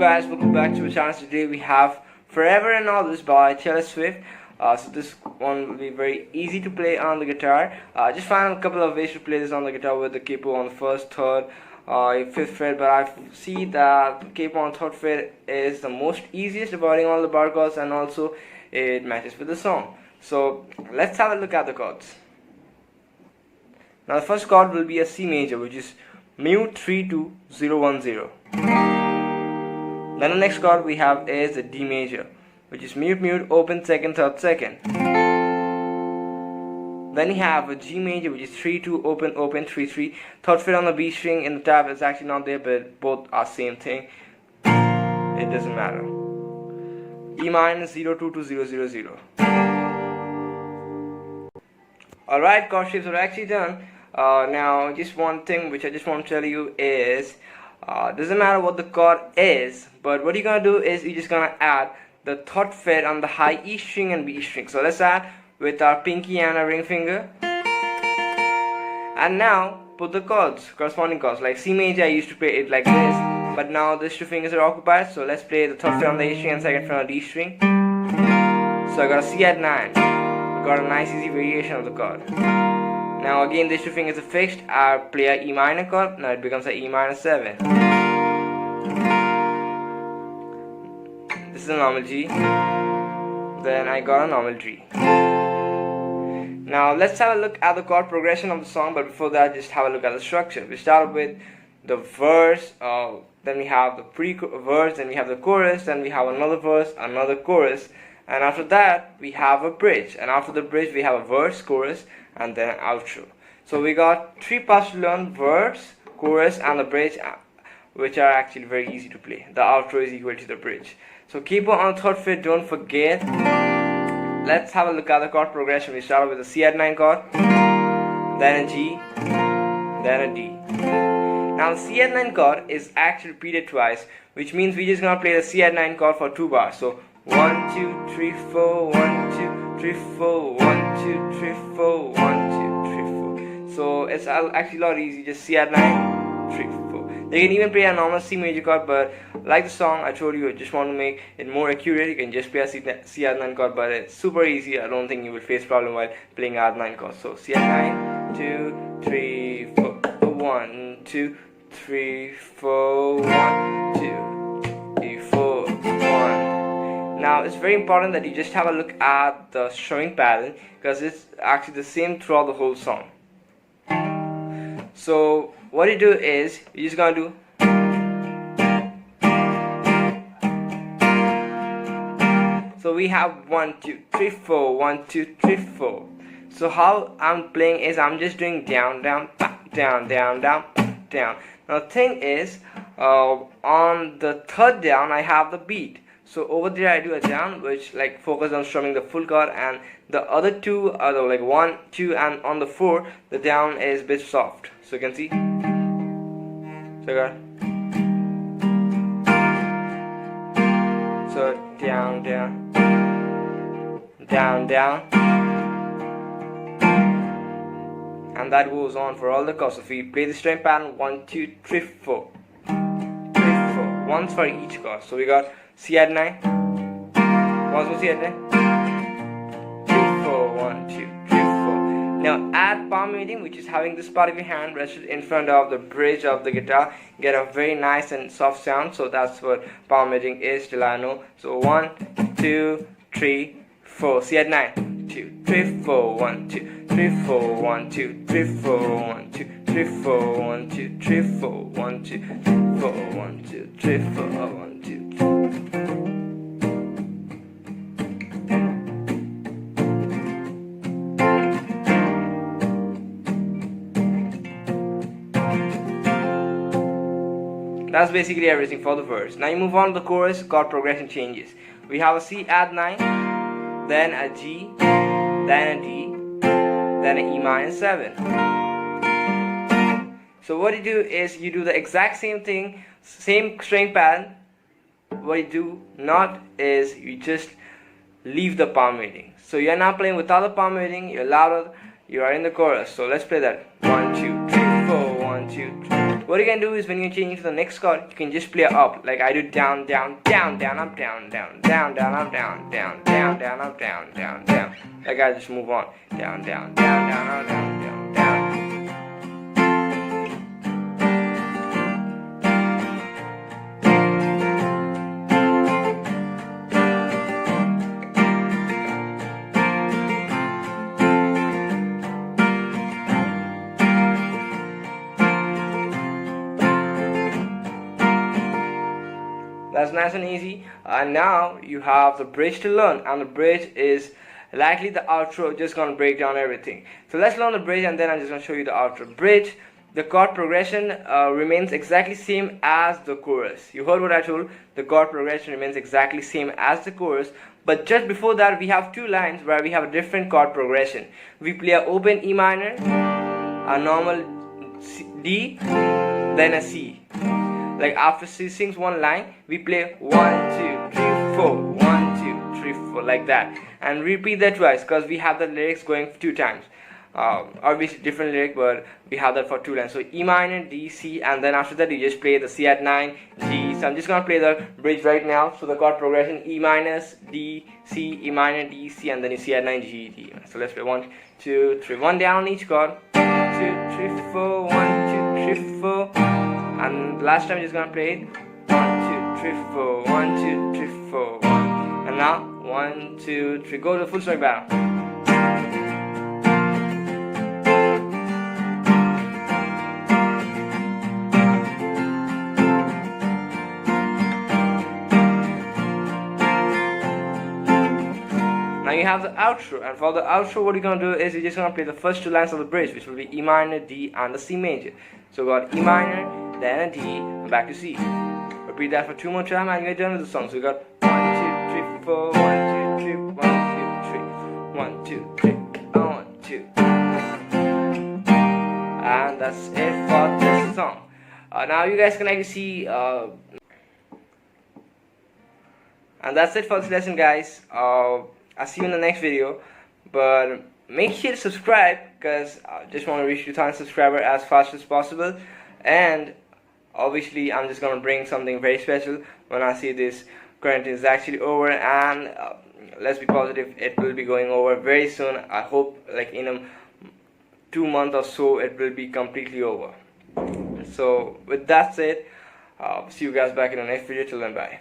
guys, welcome back to the channel. Today we have Forever and All This by Taylor Swift. So this one will be very easy to play on the guitar. Just find a couple of ways to play this on the guitar with the capo on the first, third, fifth fret, but I see that the capo on third fret is the most easiest, avoiding all the bar chords, and also it matches with the song. So let's have a look at the chords. Now the first chord will be a C major, which is mute 32010. Then the next chord we have is a D major, which is mute mute open second third second. Then you have a G major, which is 3-2 open open 3-3. Third fret on the B string in the tab is actually not there, but both are same thing. It doesn't matter. E minor 0-2-2-0-0-0. Alright, chord shapes are actually done. Now just one thing which I just want to tell you is doesn't matter what the chord is, but what you're gonna do is you're just gonna add the third fret on the high E string and B string. So let's add with our pinky and our ring finger, and now put the chords, corresponding chords. Like C major, I used to play it like this, but now these two fingers are occupied, so let's play the third fret on the A string and second fret on the D string. So I got a C at 9. I got a nice easy variation of the chord. Now again, these two fingers are fixed. I play a E minor chord. Now it becomes a E minor 7. This is a normal G. Then I got a normal G. Now let's have a look at the chord progression of the song. But before that, just have a look at the structure. We start with the verse. Then we have the pre-verse. Then we have the chorus. Then we have another verse, another chorus. And after that, we have a bridge. And after the bridge, we have a verse, chorus, and then an outro. So we got 3 parts to learn: verse, chorus, and the bridge, which are actually very easy to play. The outro is equal to the bridge. So keep on the third fret, don't forget. Let's have a look at the chord progression. We start with a C at 9 chord, then a G, then a D. Now the C at 9 chord is actually repeated twice, which means we're just gonna play the C at 9 chord for 2 bars. So 1 2 3 4 1 2 3 4 1 2 3 4 1 2 3 4. So it's actually a lot easy. Just C at 9 3 4. You can even play a normal C major chord, but like the song I told you, I just want to make it more accurate. You can just play a C at 9 chord, but it's super easy. I don't think you will face problem while playing at 9 chords. So C at 9 2 3 4 1 2 3 4 1 2 3 4 1. Now it's very important that you just have a look at the strumming pattern, because it's actually the same throughout the whole song. So what you do is you're just gonna do so we have 1 2 3 4 1 2 3 4. So how I'm playing is I'm just doing down down down down down down. Now the thing is on the third down I have the beat. So over there I do a down, which like focus on strumming the full chord, and the other two are the like 1 2, and on the 4 the down is a bit soft. So you can see. So I got down down down down, and that goes on for all the chords. So if we play the strumming pattern 1 2 3 4 3 4, once for each chord. So we got C at 9, once more C at 9, 3 4 1 2 3 4. Now add palm muting, which is having this part of your hand rested in front of the bridge of the guitar. Get a very nice and soft sound. So that's what palm muting is, till I know. So 1 2 3 4, C at 9, 2 3 4 1 2 3 4 1 2 3 4 1 2 3 4 1 2 3 4 1 2 3 4 1 2 3 4 1 2. That's basically everything for the verse. Now you move on to the chorus. Chord progression changes. We have a C at 9, then a G, then a D, then an E minor 7. So what you do is you do the exact same thing, same string pattern. What you do not is you just leave the palm muting. So you're now playing without the palm muting. You're louder. You are in the chorus. So let's play that. 1 2 3 4 1 2 3. what you can do is when you're changing to the next chord, you can just play up, like I do down, down, down, down, up, down, down, down, down, up, down, down, down, down, up, down, down, down. Like I just move on, down, down, down, down, up, down, down, down. That's nice and easy. And now you have the bridge to learn, and the bridge is likely the outro, just gonna break down everything. So let's learn the bridge, and then I'm just gonna show you the outro. Bridge, the chord progression remains exactly same as the chorus. You heard what I told, the chord progression remains exactly same as the chorus, but just before that we have two lines where we have a different chord progression. We play an open E minor, a normal D, then a C. Like after she sings one line, we play 1, 2, 3, 4, 1, 2, 3, 4, like that, and repeat that twice because we have the lyrics going 2 times. Obviously different lyric, but we have that for 2 lines. So E minor, D, C, and then after that you just play the C at 9, G. So I'm just gonna play the bridge right now. So the chord progression: E minor, D, C, E minor, D, C, and then you C at 9, G, D. So let's play 1, 2, 3, 1 down on each chord. 1, 2, 3, 4, 1, 2, 3, 4. And last time you're just gonna play it 1, 2, 3, 4, 1, 2, 3, 4, 1. And now 1, 2, 3, go to the full stroke battle. Now you have the outro, and for the outro what you're gonna do is you're just gonna play the first 2 lines of the bridge, which will be E minor, D, and the C major. So we got E minor, then a D, and back to C. Repeat that for 2 more times and you're done with the song. So we got 1, 2, 3, 4, 1, 2, 3, 1, 2, 3, 1, 2, 3, 1, 2. And that's it for this song. Now you guys can actually see, and that's it for this lesson, guys. I'll see you in the next video, but make sure to subscribe because I just want to reach 2,000 subscribers as fast as possible. And obviously I'm just gonna bring something very special when I see this quarantine is actually over, and let's be positive, it will be going over very soon. I hope like in a 2 months or so it will be completely over. So with that said, see you guys back in the next video. Till then, bye.